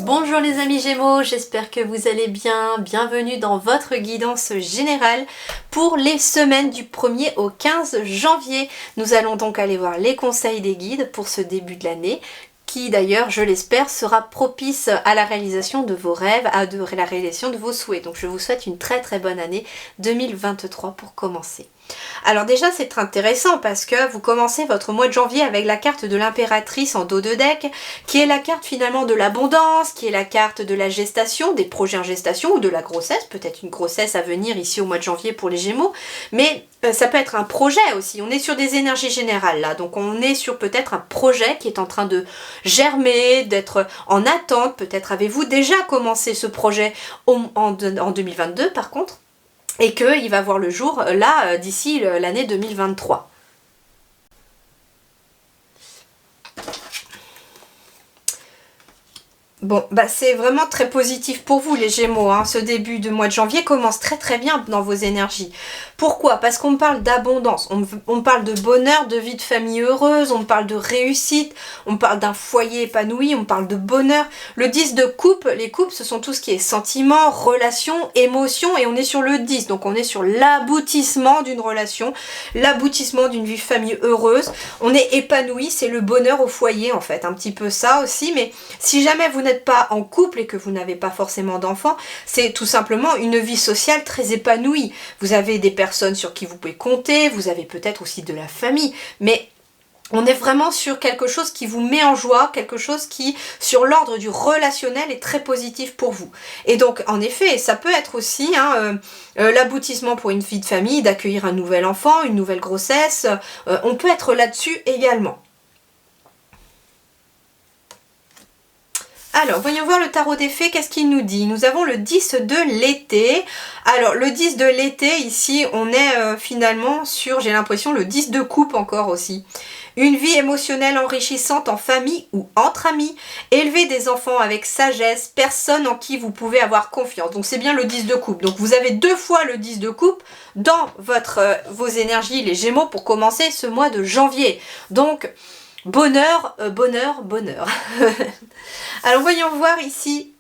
Bonjour les amis Gémeaux, j'espère que vous allez bien. Bienvenue dans votre guidance générale pour les semaines du 1er au 15 janvier. Nous allons donc aller voir les conseils des guides pour ce début de l'année, qui d'ailleurs, je l'espère, sera propice à la réalisation de vos rêves, à la réalisation de vos souhaits. Donc je vous souhaite une très très bonne année 2023 pour commencer. Alors déjà c'est intéressant parce que vous commencez votre mois de janvier avec la carte de l'impératrice en dos de deck, qui est la carte finalement de l'abondance, qui est la carte de la gestation, des projets en gestation ou de la grossesse, peut-être une grossesse à venir ici au mois de janvier pour les Gémeaux, mais ça peut être un projet aussi. On est sur des énergies générales là, donc on est sur peut-être un projet qui est en train de germer, d'être en attente. Peut-être avez-vous déjà commencé ce projet en 2022 par contre, et qu'il va voir le jour là d'ici l'année 2023. Bon, bah c'est vraiment très positif pour vous les Gémeaux, hein. Ce début de mois de janvier commence très très bien dans vos énergies. Pourquoi? Parce qu'on parle d'abondance, on parle de bonheur, de vie de famille heureuse, on parle de réussite, on parle d'un foyer épanoui, on parle de bonheur. Le 10 de coupe, les coupes ce sont tout ce qui est sentiments, relations, émotions, et on est sur le 10, donc on est sur l'aboutissement d'une relation, l'aboutissement d'une vie de famille heureuse. On est épanoui, c'est le bonheur au foyer en fait, un petit peu ça aussi, mais si jamais vous n'êtes pas en couple et que vous n'avez pas forcément d'enfants, c'est tout simplement une vie sociale très épanouie. Vous avez des personnes sur qui vous pouvez compter, vous avez peut-être aussi de la famille, mais on est vraiment sur quelque chose qui vous met en joie, quelque chose qui, sur l'ordre du relationnel, est très positif pour vous. Et donc, en effet, ça peut être aussi l'aboutissement pour une vie de famille, d'accueillir un nouvel enfant, une nouvelle grossesse. On peut être là-dessus également. Alors, voyons voir le tarot des fées, qu'est-ce qu'il nous dit? Nous avons le 10 de l'été. Alors, le 10 de l'été, ici, on est finalement sur, j'ai l'impression, le 10 de coupe encore aussi. Une vie émotionnelle enrichissante en famille ou entre amis. Élever des enfants avec sagesse, personne en qui vous pouvez avoir confiance. Donc, c'est bien le 10 de coupe. Donc, vous avez deux fois le 10 de coupe dans vos énergies, les Gémeaux, pour commencer ce mois de janvier. Donc, bonheur, bonheur, bonheur. Alors voyons voir ici,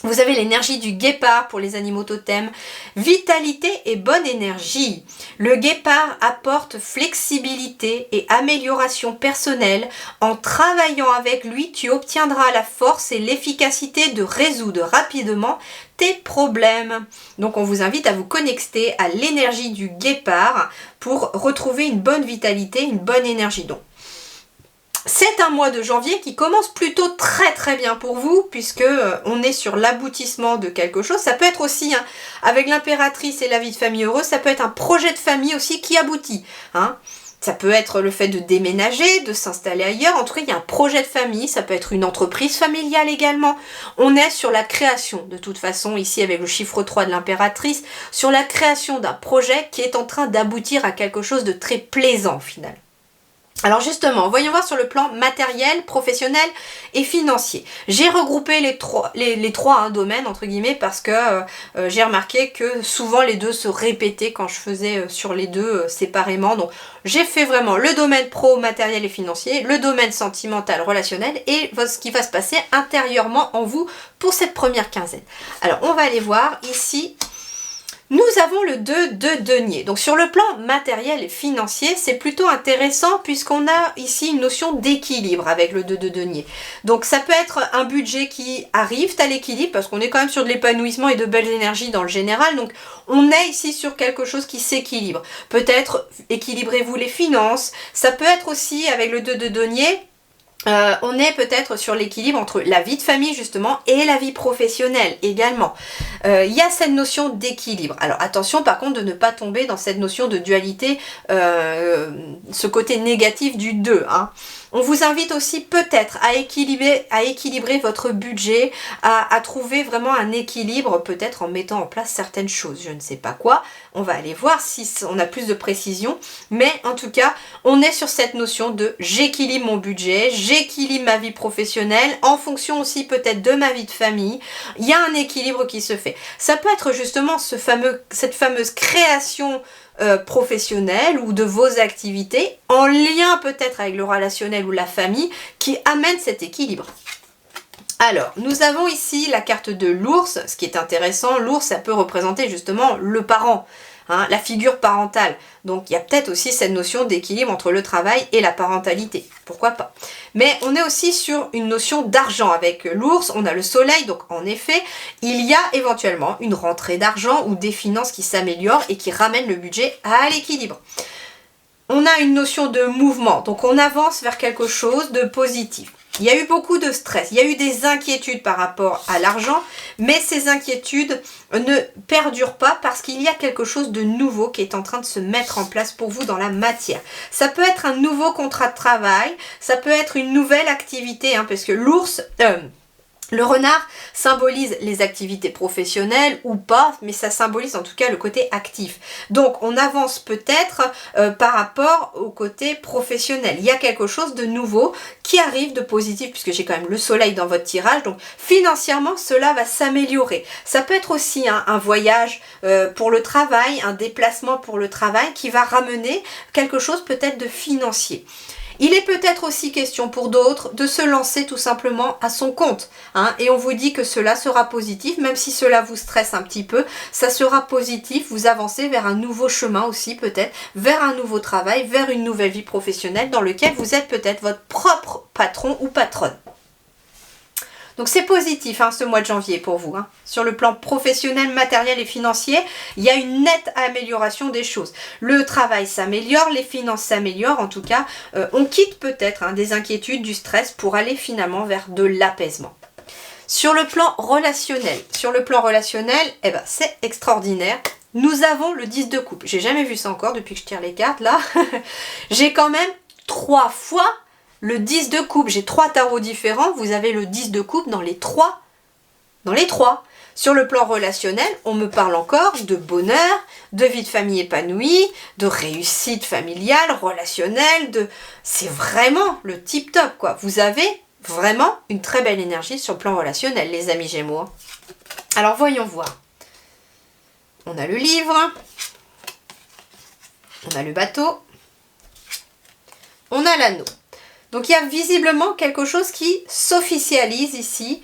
vous avez l'énergie du guépard pour les animaux totems, vitalité et bonne énergie. Le guépard apporte flexibilité et amélioration personnelle. En travaillant avec lui, tu obtiendras la force et l'efficacité de résoudre rapidement tes problèmes. Donc on vous invite à vous connecter à l'énergie du guépard pour retrouver une bonne vitalité, une bonne énergie. Donc, c'est un mois de janvier qui commence plutôt très très bien pour vous, puisque on est sur l'aboutissement de quelque chose. Ça peut être aussi, avec l'impératrice et la vie de famille heureuse, ça peut être un projet de famille aussi qui aboutit. Ça peut être le fait de déménager, de s'installer ailleurs. En tout cas, il y a un projet de famille. Ça peut être une entreprise familiale également. On est sur la création, de toute façon, ici avec le chiffre 3 de l'impératrice, sur la création d'un projet qui est en train d'aboutir à quelque chose de très plaisant au final. Alors justement, voyons voir sur le plan matériel, professionnel et financier. J'ai regroupé les trois domaines, entre guillemets, parce que j'ai remarqué que souvent les deux se répétaient quand je faisais sur les deux séparément. Donc j'ai fait vraiment le domaine pro, matériel et financier, le domaine sentimental, relationnel et ce qui va se passer intérieurement en vous pour cette première quinzaine. Alors on va aller voir ici. Nous avons le 2 de denier. Donc sur le plan matériel et financier, c'est plutôt intéressant puisqu'on a ici une notion d'équilibre avec le 2 de denier. Donc ça peut être un budget qui arrive à l'équilibre parce qu'on est quand même sur de l'épanouissement et de belles énergies dans le général. Donc on est ici sur quelque chose qui s'équilibre. Peut-être équilibrez-vous les finances. Ça peut être aussi avec le 2 de denier. On est peut-être sur l'équilibre entre la vie de famille justement et la vie professionnelle également. il y a cette notion d'équilibre. Alors attention par contre de ne pas tomber dans cette notion de dualité, ce côté négatif du 2. Hein. On vous invite aussi peut-être à équilibrer votre budget, à trouver vraiment un équilibre, peut-être en mettant en place certaines choses. Je ne sais pas quoi, on va aller voir si on a plus de précision. Mais en tout cas, on est sur cette notion de j'équilibre mon budget, j'équilibre ma vie professionnelle, en fonction aussi peut-être de ma vie de famille. Il y a un équilibre qui se fait. Ça peut être justement cette fameuse création professionnelle ou de vos activités en lien peut-être avec le relationnel ou la famille qui amène cet équilibre. Alors, nous avons ici la carte de l'ours. Ce qui est intéressant, l'ours, ça peut représenter justement le parent, hein, la figure parentale. Donc, il y a peut-être aussi cette notion d'équilibre entre le travail et la parentalité. Pourquoi pas? Mais on est aussi sur une notion d'argent. Avec l'ours, on a le soleil. Donc, en effet, il y a éventuellement une rentrée d'argent ou des finances qui s'améliorent et qui ramènent le budget à l'équilibre. On a une notion de mouvement. Donc, on avance vers quelque chose de positif. Il y a eu beaucoup de stress, il y a eu des inquiétudes par rapport à l'argent, mais ces inquiétudes ne perdurent pas parce qu'il y a quelque chose de nouveau qui est en train de se mettre en place pour vous dans la matière. Ça peut être un nouveau contrat de travail, ça peut être une nouvelle activité, hein, parce que le renard symbolise les activités professionnelles ou pas, mais ça symbolise en tout cas le côté actif. Donc on avance peut-être par rapport au côté professionnel. Il y a quelque chose de nouveau qui arrive de positif, puisque j'ai quand même le soleil dans votre tirage. Donc financièrement, cela va s'améliorer. Ça peut être aussi un voyage pour le travail, un déplacement pour le travail qui va ramener quelque chose peut-être de financier. Il est peut-être aussi question pour d'autres de se lancer tout simplement à son compte. Hein, et on vous dit que cela sera positif, même si cela vous stresse un petit peu, ça sera positif, vous avancez vers un nouveau chemin aussi peut-être, vers un nouveau travail, vers une nouvelle vie professionnelle dans lequel vous êtes peut-être votre propre patron ou patronne. Donc c'est positif hein, ce mois de janvier pour vous. Hein. Sur le plan professionnel, matériel et financier, il y a une nette amélioration des choses. Le travail s'améliore, les finances s'améliorent. En tout cas, on quitte peut-être hein, des inquiétudes, du stress pour aller finalement vers de l'apaisement. Sur le plan relationnel, eh ben, c'est extraordinaire. Nous avons le 10 de coupe. J'ai jamais vu ça encore depuis que je tire les cartes là. J'ai quand même 3 fois le 10 de coupe. J'ai 3 tarots différents. Vous avez le 10 de coupe dans les 3. Sur le plan relationnel, on me parle encore de bonheur, de vie de famille épanouie, de réussite familiale, relationnelle. C'est vraiment le tip top quoi. Vous avez vraiment une très belle énergie sur le plan relationnel, les amis Gémeaux. Alors voyons voir. On a le livre. On a le bateau. On a l'anneau. Donc il y a visiblement quelque chose qui s'officialise ici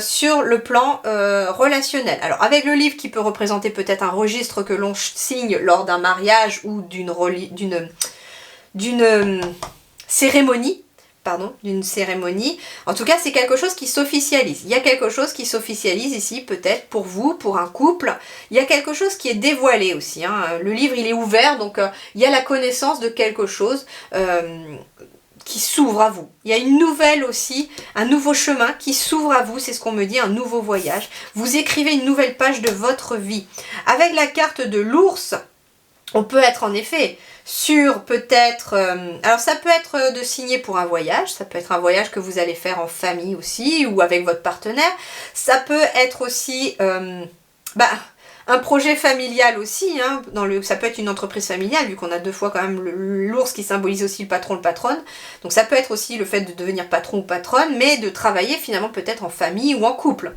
sur le plan relationnel. Alors avec le livre qui peut représenter peut-être un registre que l'on signe lors d'un mariage ou d'une cérémonie. En tout cas, c'est quelque chose qui s'officialise. Il y a quelque chose qui s'officialise ici, peut-être pour vous, pour un couple. Il y a quelque chose qui est dévoilé aussi. Hein. Le livre, il est ouvert, donc il y a la connaissance de quelque chose qui s'ouvre à vous. Il y a une nouvelle aussi, un nouveau chemin qui s'ouvre à vous, c'est ce qu'on me dit, un nouveau voyage. Vous écrivez une nouvelle page de votre vie. Avec la carte de l'ours, on peut être en effet sur peut-être... alors ça peut être de signer pour un voyage, ça peut être un voyage que vous allez faire en famille aussi ou avec votre partenaire. Ça peut être aussi... un projet familial aussi, hein, ça peut être une entreprise familiale, vu qu'on a 2 fois quand même l'ours qui symbolise aussi le patron, le patronne. Donc ça peut être aussi le fait de devenir patron ou patronne, mais de travailler finalement peut-être en famille ou en couple.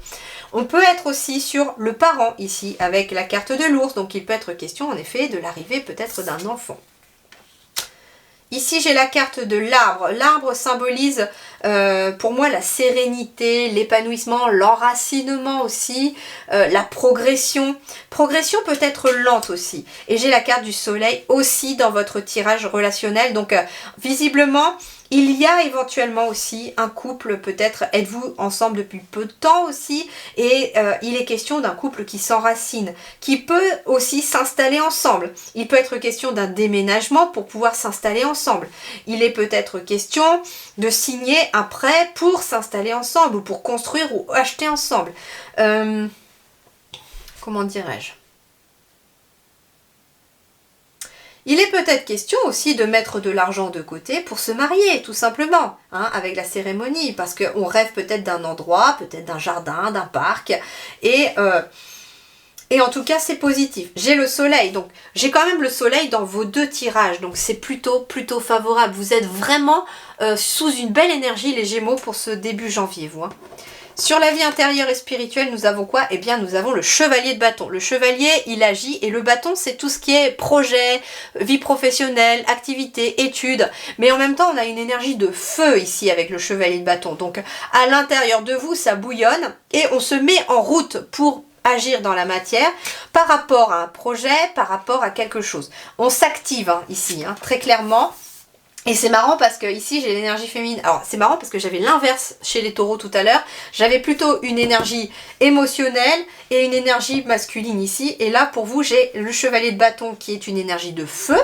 On peut être aussi sur le parent ici, avec la carte de l'ours, donc il peut être question en effet de l'arrivée peut-être d'un enfant. Ici, j'ai la carte de l'arbre. L'arbre symbolise pour moi la sérénité, l'épanouissement, l'enracinement aussi, la progression. Progression peut être lente aussi. Et j'ai la carte du soleil aussi dans votre tirage relationnel. Donc, visiblement, il y a éventuellement aussi un couple, peut-être êtes-vous ensemble depuis peu de temps aussi, et il est question d'un couple qui s'enracine, qui peut aussi s'installer ensemble. Il peut être question d'un déménagement pour pouvoir s'installer ensemble. Il est peut-être question de signer un prêt pour s'installer ensemble, ou pour construire ou acheter ensemble. comment dirais-je, il est peut-être question aussi de mettre de l'argent de côté pour se marier, tout simplement, hein, avec la cérémonie, parce qu'on rêve peut-être d'un endroit, peut-être d'un jardin, d'un parc, et en tout cas, c'est positif. J'ai le soleil, donc j'ai quand même le soleil dans vos deux tirages, donc c'est plutôt favorable. Vous êtes vraiment sous une belle énergie, les Gémeaux, pour ce début janvier, vous. Hein. Sur la vie intérieure et spirituelle, nous avons quoi? Eh bien, nous avons le chevalier de bâton. Le chevalier, il agit, et le bâton, c'est tout ce qui est projet, vie professionnelle, activité, études. Mais en même temps, on a une énergie de feu ici avec le chevalier de bâton. Donc, à l'intérieur de vous, ça bouillonne, et on se met en route pour agir dans la matière par rapport à un projet, par rapport à quelque chose. On s'active hein, ici, hein, très clairement. Et c'est marrant parce que ici j'ai l'énergie féminine. Alors c'est marrant parce que j'avais l'inverse chez les taureaux tout à l'heure. J'avais plutôt une énergie émotionnelle et une énergie masculine ici. Et là pour vous j'ai le chevalier de bâton qui est une énergie de feu.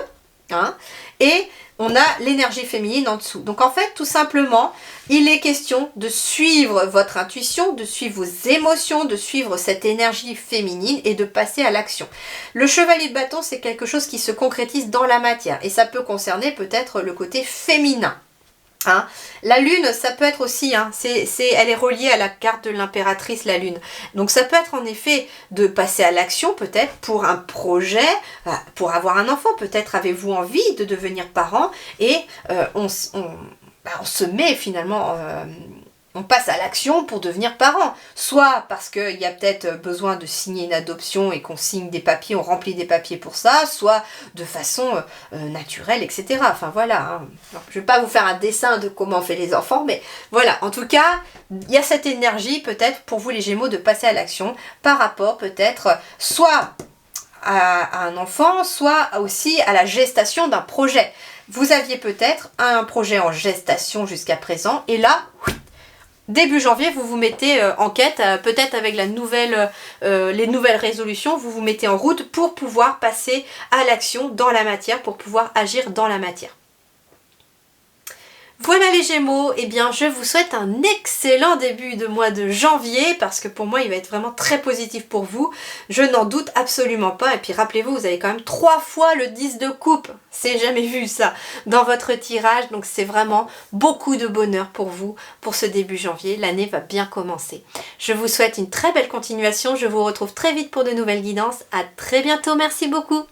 Hein, et on a l'énergie féminine en dessous. Donc en fait, tout simplement, il est question de suivre votre intuition, de suivre vos émotions, de suivre cette énergie féminine et de passer à l'action. Le chevalier de bâton, c'est quelque chose qui se concrétise dans la matière et ça peut concerner peut-être le côté féminin. Hein. La lune, ça peut être aussi, hein, elle est reliée à la carte de l'impératrice, la lune. Donc ça peut être en effet de passer à l'action peut-être pour un projet, pour avoir un enfant. Peut-être avez-vous envie de devenir parent et on se met finalement... on passe à l'action pour devenir parent. Soit parce qu'il y a peut-être besoin de signer une adoption et qu'on signe des papiers, on remplit des papiers pour ça, soit de façon naturelle, etc. Enfin voilà, hein. Je ne vais pas vous faire un dessin de comment on fait les enfants, mais voilà, en tout cas, il y a cette énergie peut-être pour vous les Gémeaux de passer à l'action par rapport peut-être soit à un enfant, soit aussi à la gestation d'un projet. Vous aviez peut-être un projet en gestation jusqu'à présent, et là... Début janvier, vous vous mettez en quête, peut-être avec les nouvelles résolutions, vous vous mettez en route pour pouvoir passer à l'action dans la matière, pour pouvoir agir dans la matière. Voilà les Gémeaux, eh bien je vous souhaite un excellent début de mois de janvier parce que pour moi il va être vraiment très positif pour vous, je n'en doute absolument pas. Et puis rappelez-vous, vous avez quand même 3 fois le 10 de coupe, c'est jamais vu ça dans votre tirage, donc c'est vraiment beaucoup de bonheur pour vous pour ce début janvier, l'année va bien commencer. Je vous souhaite une très belle continuation, je vous retrouve très vite pour de nouvelles guidances, à très bientôt, merci beaucoup.